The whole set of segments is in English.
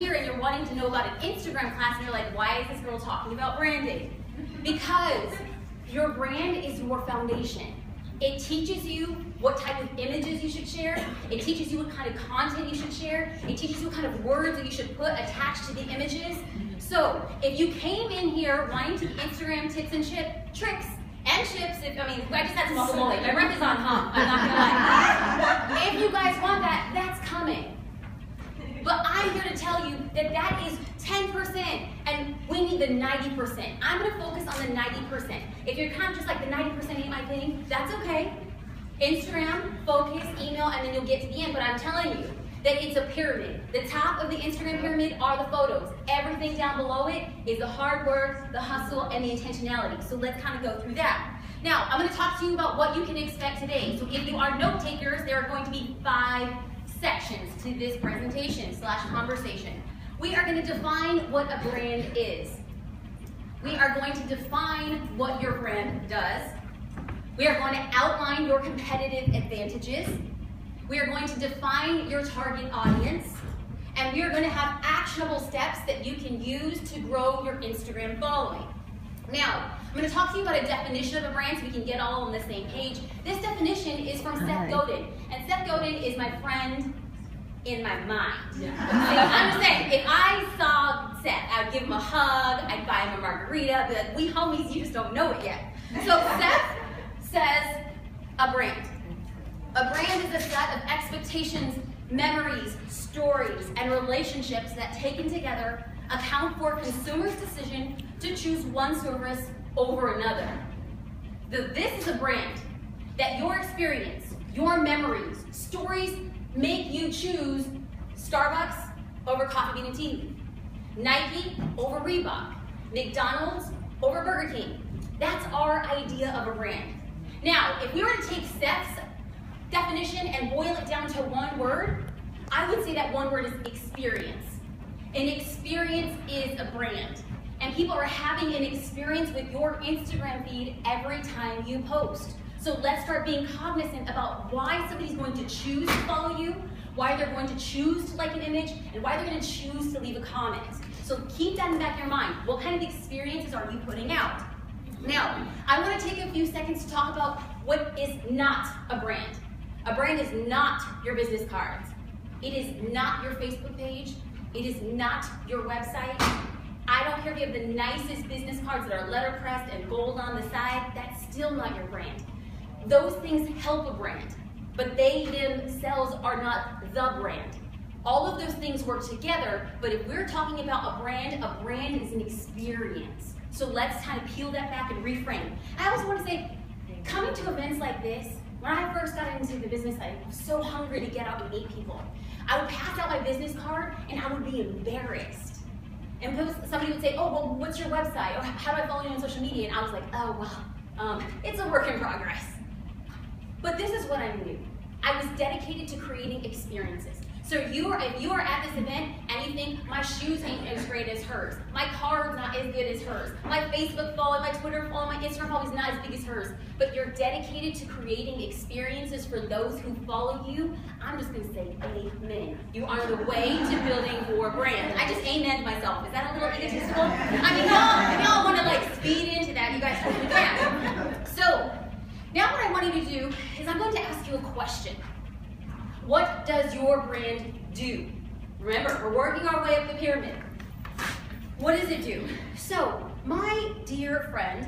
here and you're wanting to know about an Instagram class and you're like, why is this girl talking about branding? Because your brand is your foundation. It teaches you what type of images you should share. It teaches you what kind of content you should share. It teaches you what kind of words that you should put attached to the images. So if you came in here wanting to Instagram tips and tricks and chips, I just had some guacamole. My breath is on hum, I'm not gonna lie. If you guys want that, that's coming. But I'm here to tell you that that is 10%, and we need the 90%. I'm going to focus on the 90%. If you're kind of just like the 90% ain't my thing, that's okay. Instagram, focus, email, and then you'll get to the end. But I'm telling you that it's a pyramid. The top of the Instagram pyramid are the photos. Everything down below it is the hard work, the hustle, and the intentionality. So let's kind of go through that. Now, I'm going to talk to you about what you can expect today. So if you are note takers, there are going to be 5 sections to this presentation / conversation. We are going to define what a brand is. We are going to define what your brand does. We are going to outline your competitive advantages. We are going to define your target audience. And we are going to have actionable steps that you can use to grow your Instagram following. Now, I'm going to talk to you about a definition of a brand so we can get all on the same page. This definition is from Seth Godin. And Seth Godin is my friend in my mind. I'm just saying, if I saw Seth, I would give him a hug, I'd buy him a margarita, be like, we homies, you just don't know it yet. So Seth says a brand. A brand is a set of expectations, memories, stories, and relationships that, taken together, account for consumers' decision to choose one service over another. This is a brand that your experience, your memories, stories make you choose Starbucks over Coffee Bean and Tea, Nike over Reebok, McDonald's over Burger King. That's our idea of a brand. Now, if we were to take Seth's definition and boil it down to one word, I would say that one word is experience. An experience is a brand. And people are having an experience with your Instagram feed every time you post. So let's start being cognizant about why somebody's going to choose to follow you, why they're going to choose to like an image, and why they're going to choose to leave a comment. So keep that in the back of your mind. What kind of experiences are you putting out? Now, I want to take a few seconds to talk about what is not a brand. A brand is not your business cards. It is not your Facebook page. It is not your website. I don't care if you have the nicest business cards that are letterpressed and gold on the side, that's still not your brand. Those things help a brand, but they themselves are not the brand. All of those things work together, but if we're talking about a brand is an experience. So let's kind of peel that back and reframe. I also want to say, coming to events like this, when I first got into the business, I was so hungry to get out and meet people. I would pass out my business card and I would be embarrassed. And somebody would say, oh, well, what's your website? Or how do I follow you on social media? And I was like, oh, well, it's a work in progress. But this is what I knew. I was dedicated to creating experiences. So if you are at this event and you think my shoes ain't as great as hers, my card's not as good as hers, my Facebook follow, my Twitter follow, my Instagram follow is not as big as hers, but you're dedicated to creating experiences for those who follow you, I'm just gonna say amen. You are on the way to building your brand. I just amened myself. Is that a little egotistical? I mean, if y'all wanna like speed into that, you guys totally can. So, now what I want you to do is I'm going to ask you a question. What does your brand do? Remember, we're working our way up the pyramid. What does it do? So, my dear friend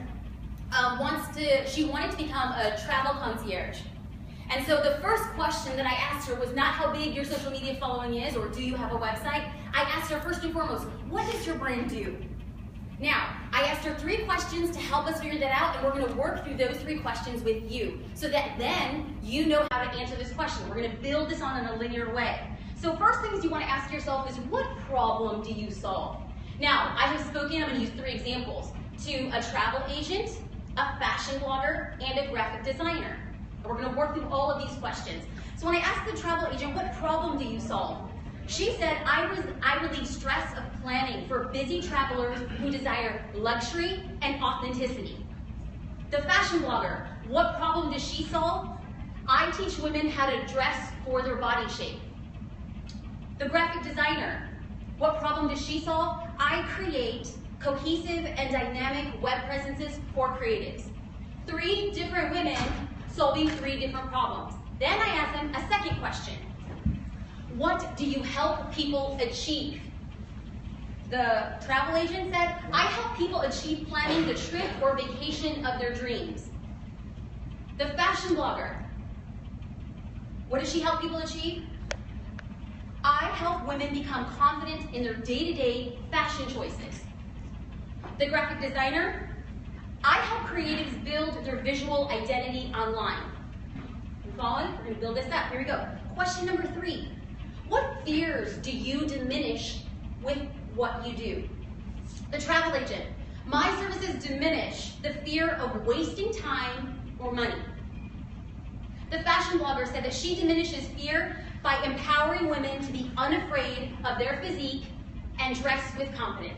she wanted to become a travel concierge. And so the first question that I asked her was not how big your social media following is or do you have a website. I asked her first and foremost, what does your brand do? Now, I asked her 3 questions to help us figure that out, and we're going to work through those 3 questions with you so that then you know how to answer this question. We're going to build this on in a linear way. So first things you want to ask yourself is, what problem do you solve? Now, I have spoken, I'm going to use 3 examples, to a travel agent, a fashion blogger, and a graphic designer. And we're going to work through all of these questions. So when I asked the travel agent, what problem do you solve? She said, I relieve stress of planning for busy travelers who desire luxury and authenticity. The fashion blogger, what problem does she solve? I teach women how to dress for their body shape. The graphic designer, What problem does she solve? I create cohesive and dynamic web presences for creatives. 3 different women solving 3 different problems. Then I ask them a second question. What do you help people achieve? The travel agent said, I help people achieve planning the trip or vacation of their dreams. The fashion blogger, what does she help people achieve? I help women become confident in their day-to-day fashion choices. The graphic designer, I help creatives build their visual identity online. You following? We're going to build this up. Here we go. Question number 3. What fears do you diminish with what you do? The travel agent, my services diminish the fear of wasting time or money. The fashion blogger said that she diminishes fear by empowering women to be unafraid of their physique and dress with confidence.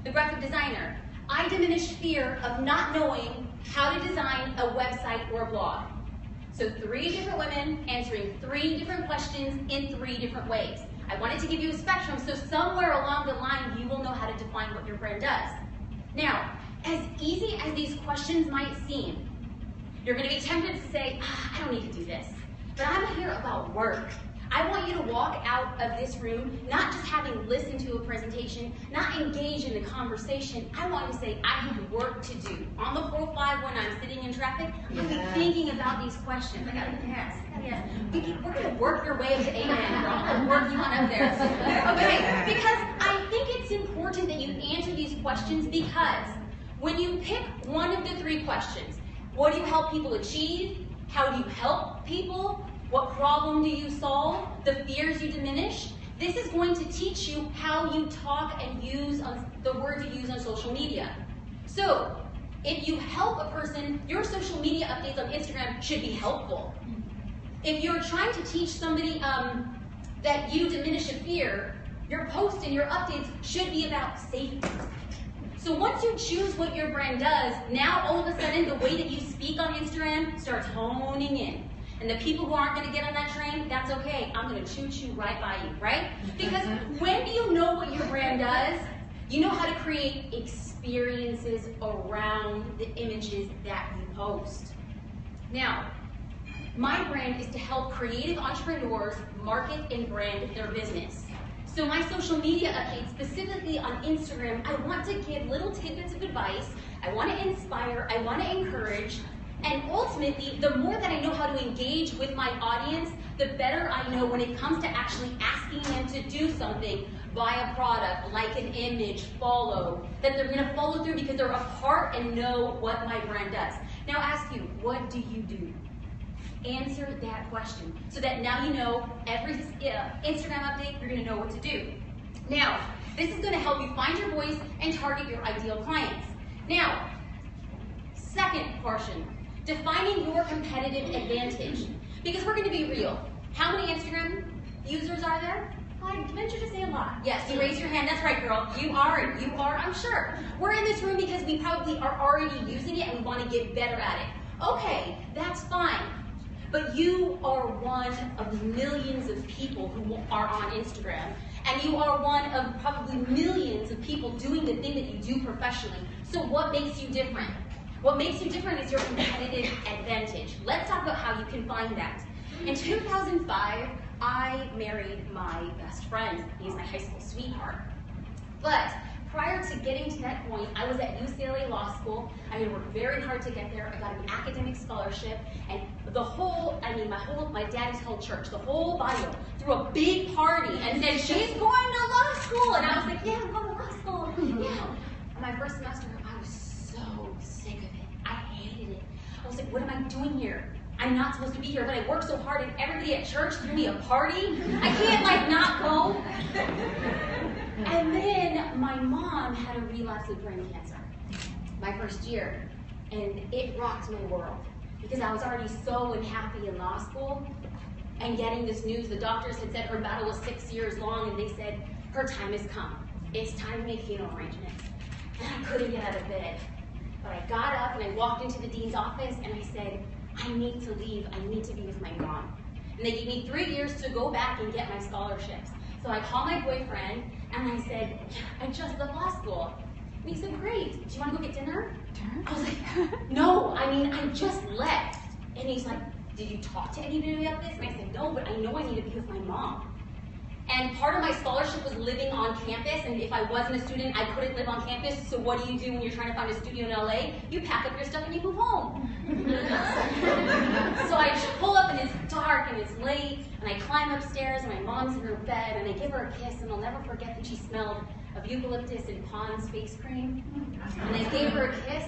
The graphic designer, I diminish fear of not knowing how to design a website or a blog. So 3 different women answering 3 different questions in 3 different ways. I wanted to give you a spectrum so somewhere along the line you will know how to define what your brand does. Now, as easy as these questions might seem, you're going to be tempted to say, I don't need to do this, but I'm here about work. I want you to walk out of this room not just having listened to a presentation, not engage in the conversation. I want you to say, I have work to do. On the 405 when I'm sitting in traffic, I'll be thinking about these questions. I gotta yes. We're gonna work your way up to amen, girl. I'll work you on up there. Okay, because I think it's important that you answer these questions because when you pick one of the 3 questions, what do you help people achieve? How do you help people? What problem do you solve? The fears you diminish? This is going to teach you how you talk and use the words you use on social media. So, if you help a person, your social media updates on Instagram should be helpful. If you're trying to teach somebody that you diminish a fear, your posts and your updates should be about safety. So once you choose what your brand does, now all of a sudden the way that you speak on Instagram starts honing in. And the people who aren't going to get on that train, that's okay. I'm going to choo-choo right by you, right? Because when you know what your brand does, you know how to create experiences around the images that you post. Now, my brand is to help creative entrepreneurs market and brand their business. So my social media updates, specifically on Instagram, I want to give little tidbits of advice. I want to inspire. I want to encourage. And ultimately, the more that I know how to engage with my audience, the better I know when it comes to actually asking them to do something, buy a product, like an image, follow, that they're going to follow through because they're a part and know what my brand does. Now I ask you, what do you do? Answer that question so that now you know every Instagram update, you're going to know what to do. Now, this is going to help you find your voice and target your ideal clients. Now, second portion. Defining your competitive advantage. Because we're going to be real. How many Instagram users are there? I venture to say a lot. Yes, you raise your hand. That's right, girl. You are, I'm sure. We're in this room because we probably are already using it and we want to get better at it. Okay, that's fine. But you are one of the millions of people who are on Instagram. And you are one of probably millions of people doing the thing that you do professionally. So what makes you different? What makes you different is your competitive advantage. Let's talk about how you can find that. In 2005, I married my best friend. He's my high school sweetheart. But prior to getting to that point, I was at UCLA Law School. I had to work very hard to get there. I got an academic scholarship, and my daddy's whole church, the whole body threw a big party and said, she's going to law school. And I was like, yeah, I'm going to law school. Yeah. My first semester, I was so sick of it. I hated it. I was like, what am I doing here? I'm not supposed to be here, but I worked so hard and everybody at church threw me a party. I can't not go. And then my mom had a relapse of brain cancer my first year, and it rocked my world because I was already so unhappy in law school and getting this news. The doctors had said her battle was 6 years long, and they said her time has come. It's time to make funeral arrangements. And I couldn't get out of bed. But I got up and I walked into the dean's office and I said, I need to leave. I need to be with my mom. And they gave me 3 years to go back and get my scholarships. So I called my boyfriend and I said, I just left law school. And he said, great, do you want to go get dinner? I was like, no, I just left. And he's like, did you talk to anybody about this? And I said, no, but I know I need to be with my mom. And part of my scholarship was living on campus, and if I wasn't a student, I couldn't live on campus, so what do you do when you're trying to find a studio in LA? You pack up your stuff and you move home. So I pull up and it's dark and it's late, and I climb upstairs and my mom's in her bed, and I give her a kiss, and I'll never forget that she smelled of eucalyptus and Pond's face cream. And I gave her a kiss,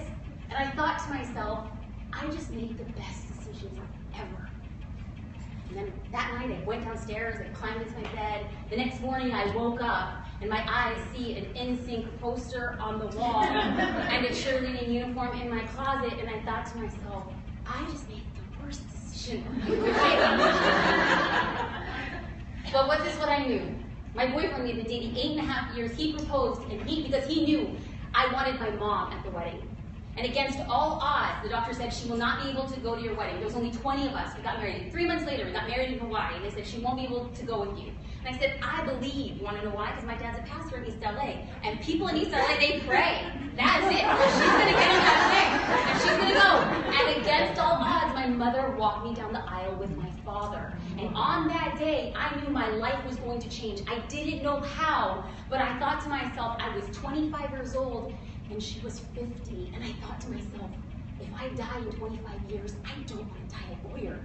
and I thought to myself, I just made the best decisions ever. And then that night I went downstairs, I climbed into my bed. The next morning I woke up and my eyes see an NSYNC poster on the wall and a cheerleading uniform in my closet, and I thought to myself, I just made the worst decision of my life. But was this what I knew? My boyfriend, we had been dating 8.5 years. He proposed, and because he knew I wanted my mom at the wedding. And against all odds, the doctor said she will not be able to go to your wedding. There was only 20 of us. We got married. 3 months later, we got married in Hawaii. And they said she won't be able to go with you. And I said, I believe. You want to know why? Because my dad's a pastor in East LA. And people in East LA, they pray. That's it. She's going to get on that thing. And she's going to go. And against all odds, my mother walked me down the aisle with my father. And on that day, I knew my life was going to change. I didn't know how, but I thought to myself, I was 25 years old, and she was 50, and I thought to myself, if I die in 25 years, I don't want to die a lawyer.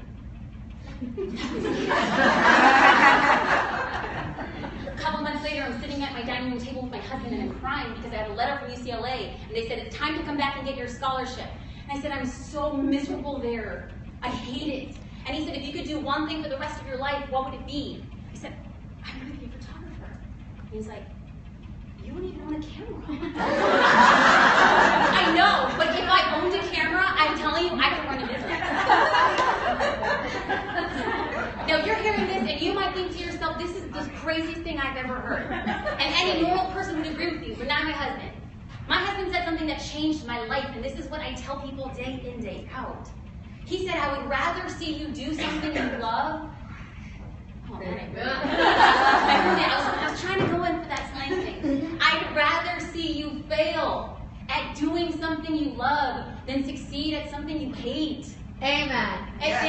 A couple months later, I'm sitting at my dining room table with my husband, and I'm crying because I had a letter from UCLA, and they said, it's time to come back and get your scholarship. And I said, I'm so miserable there. I hate it. And he said, if you could do one thing for the rest of your life, what would it be? I said, I'm going to be a photographer. And he's like, you don't even own a camera. I know, but if I owned a camera, I'm telling you, I could run a business. Now, you're hearing this, and you might think to yourself, this is the craziest thing I've ever heard. And any normal person would agree with you, but not my husband. My husband said something that changed my life, and this is what I tell people day in, day out. He said, I would rather see you do something you love. Oh, man. I was trying to go in for that slang thing. I'd rather see you fail at doing something you love than succeed at something you hate. Amen. Let's try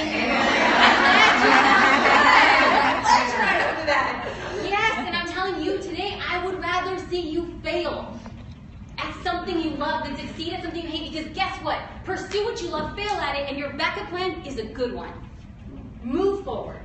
to do that. Yes, and I'm telling you today, I would rather see you fail at something you love than succeed at something you hate, because guess what? Pursue what you love, fail at it, and your backup plan is a good one. Move forward.